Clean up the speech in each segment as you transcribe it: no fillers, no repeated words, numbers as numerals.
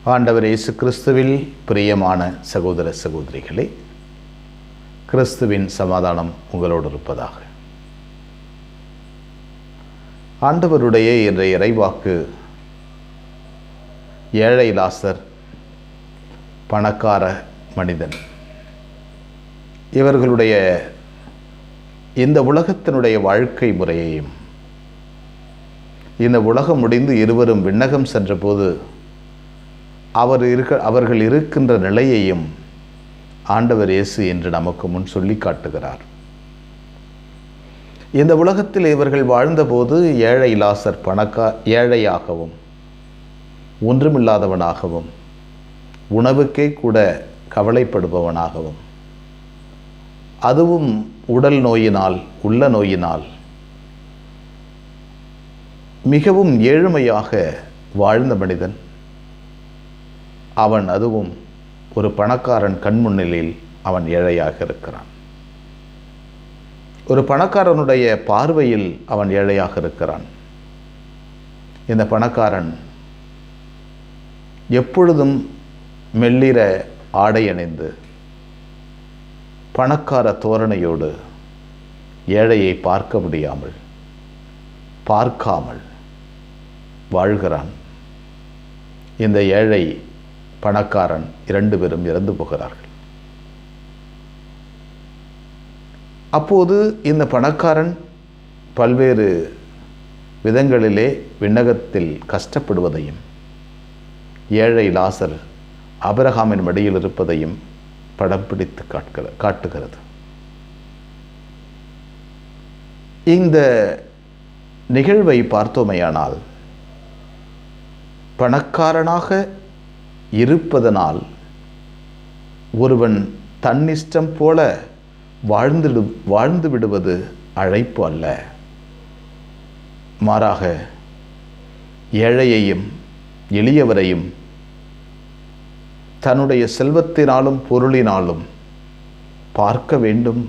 ஆண்டவர் இயேசு கிறிஸ்துவில் பிரியமான சகோதர சகோதரிகளே, கிறிஸ்துவின் சமாதானம் உங்களோடு இருப்பதாக. ஆண்டவருடைய இன்றைய இறைவாக்கு ஏழை லாசர், பணக்கார மனிதன், இவர்களுடைய இந்த உலகத்தினுடைய வாழ்க்கை முறையையும், இந்த உலகம் முடிந்து இருவரும் விண்ணகம் சென்றபோது அவர்கள் இருக்கின்ற நிலையையும் ஆண்டவர் இயேசு என்று நமக்கு முன் சொல்லி காட்டுகிறார். இந்த உலகத்தில் இவர்கள் வாழ்ந்தபோது ஏழை லாசர் ஏழையாகவும் ஒன்றுமில்லாதவனாகவும் உணவுக்கே கூட கவலைப்படுபவனாகவும், அதுவும் உடல் நோயினால், உள்ள நோயினால் மிகவும் ஏழ்மையாக வாழ்ந்த மனிதன் அவன். அதுவும் ஒரு பணக்காரன் கண்முன்னிலையில் அவன் ஏழையாக இருக்கிறான். ஒரு பணக்காரனுடைய பார்வையில் அவன் ஏழையாக இருக்கிறான். இந்த பணக்காரன் எப்பொழுதும் மெல்லிர ஆடை அணிந்து பணக்கார தோரணையோடு ஏழையை பார்க்காமல் வாழ்கிறான். இந்த ஏழை பணக்காரன் இரண்டு பேரும் இறந்து போகிறார்கள். அப்போது இந்த பணக்காரன் பல்வேறு விதங்களிலே விண்ணகத்தில் கஷ்டப்படுவதையும், ஏழை லாசர் ஆபிரகாமின் மடியில் இருப்பதையும் படம் பிடித்து காட்டுகிறது. இந்த நிகழ்வை பார்த்தோமையானால், பணக்காரனாக இருப்பதனால் ஒருவன் தன்னிஷ்டம் போல வாழ்ந்து விடுவது அழைப்பு அல்ல. மாறாக ஏழையையும் எளியவரையும் தன்னுடைய செல்வத்தினாலும் பொருளினாலும் பார்க்க வேண்டும்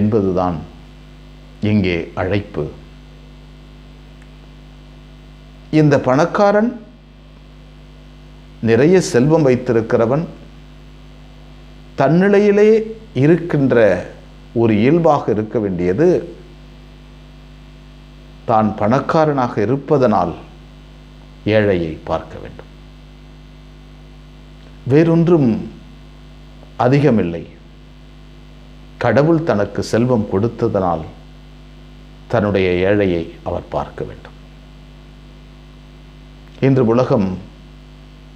என்பதுதான் இங்கே அழைப்பு. இந்த பணக்காரன் நிறைய செல்வம் வைத்திருக்கிறவன் தன்னிலையிலே இருக்கின்ற ஒரு இயல்பாக இருக்க வேண்டியது, தான் பணக்காரனாக இருப்பதனால் ஏழையை பார்க்க வேண்டும். வேறொன்றும் அதிகமில்லை. கடவுள் தனக்கு செல்வம் கொடுத்ததனால் தன்னுடைய ஏழையை அவர் பார்க்க வேண்டும். இன்று உலகம்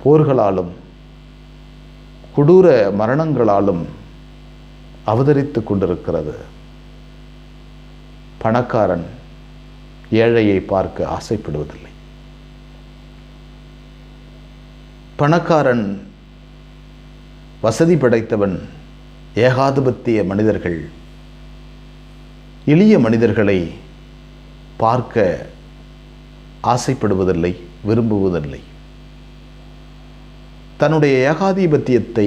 போர்களாலும் கொடூர மரணங்களாலும் அவதரித்து கொண்டிருக்கிறது. பணக்காரன் ஏழையை பார்க்க ஆசைப்படுவதில்லை. பணக்காரன், வசதி படைத்தவன், ஏகாதிபத்திய மனிதர்கள் எளிய மனிதர்களை பார்க்க ஆசைப்படுவதில்லை, விரும்புவதில்லை. தன்னுடைய ஏகாதிபத்தியத்தை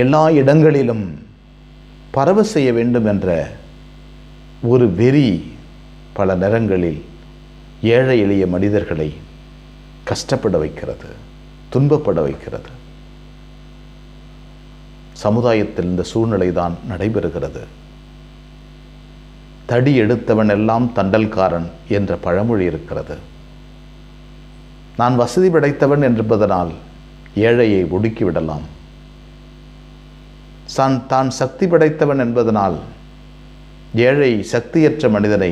எல்லா இடங்களிலும் பரவ செய்ய வேண்டும் என்ற ஒரு வெறி பல நேரங்களில் ஏழை எளிய மனிதர்களை கஷ்டப்பட வைக்கிறது, துன்பப்பட வைக்கிறது. சமுதாயத்தில் இந்த சூழ்நிலை தான் நடைபெறுகிறது. தடி எடுத்தவன் எல்லாம் தண்டல்காரன் என்ற பழமொழி இருக்கிறது. நான் வசதி படைத்தவன் என்பதனால் ஏழையை ஒடுக்கிவிடலாம். தான் சக்தி படைத்தவன் என்பதனால் ஏழை சக்தியற்ற மனிதனை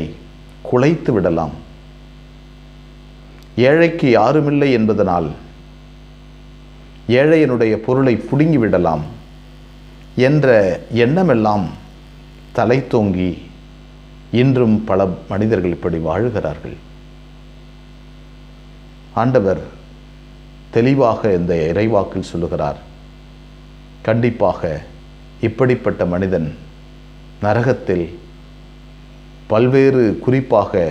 குலைத்து விடலாம். ஏழைக்கு யாருமில்லை என்பதனால் ஏழையனுடைய பொருளை புடுங்கிவிடலாம் என்ற எண்ணமெல்லாம் தலை தோங்கி இன்றும் பல மனிதர்கள் இப்படி வாழுகிறார்கள். ஆண்டவர் தெளிவாக இந்த இறைவாக்கில் சொல்லுகிறார், கண்டிப்பாக இப்படிப்பட்ட மனிதன் நரகத்தில் பல்வேறு, குறிப்பாக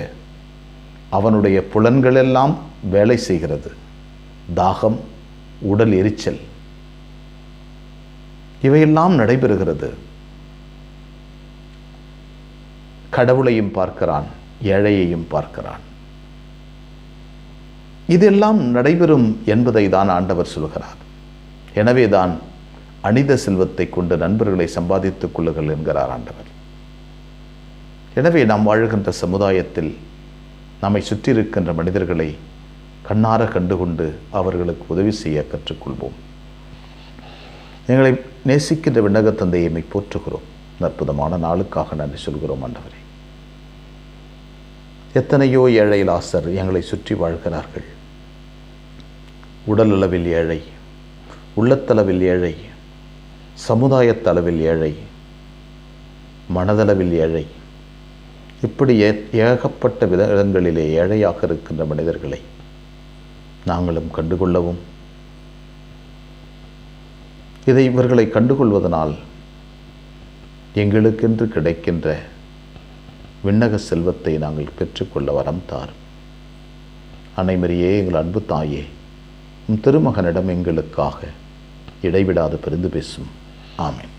அவனுடைய புலன்களெல்லாம் வேலை செய்கிறது. தாகம், உடல் எரிச்சல், இவையெல்லாம் நடைபெறுகிறது. கடவுளையும் பார்க்கிறான், ஏழையையும் பார்க்கிறான். இதெல்லாம் நடைபெறும் என்பதை தான் ஆண்டவர் சொல்கிறார். எனவே தான் அனித செல்வத்தை கொண்டு நண்பர்களை சம்பாதித்துக் கொள்ளுங்கள் என்கிறார் ஆண்டவர். எனவே நாம் வாழ்கின்ற சமுதாயத்தில் நம்மை சுற்றி இருக்கின்ற மனிதர்களை கண்ணார கண்டுகொண்டு அவர்களுக்கு உதவி செய்ய கற்றுக்கொள்வோம். எங்களை நேசிக்கின்ற விண்ணக தந்தையை போற்றுகிறோம். அற்புதமான நாளுக்காக நன்றி சொல்கிறோம் ஆண்டவரே. எத்தனையோ ஏழை லாசர் எங்களை சுற்றி வாழ்கிறார்கள். உடல் அளவில் ஏழை, உள்ளத்தளவில் ஏழை, சமுதாயத்தளவில் ஏழை, மனதளவில் ஏழை, இப்படி ஏகப்பட்ட விதங்களிலே ஏழையாக இருக்கின்ற மனிதர்களை நாங்களும் கண்டுகொள்ளவும், இதை இவர்களை கண்டுகொள்வதனால் எங்களுக்கென்று கிடைக்கின்ற விண்ணக செல்வத்தை நாங்கள் பெற்றுக்கொள்ள வரம் தாரும். அன்னைமரியே, எங்கள் அன்பு தாயே, உம் திருமகனிடம் எங்களுக்காக இடைவிடாது பரிந்து பேசும். ஆமென்.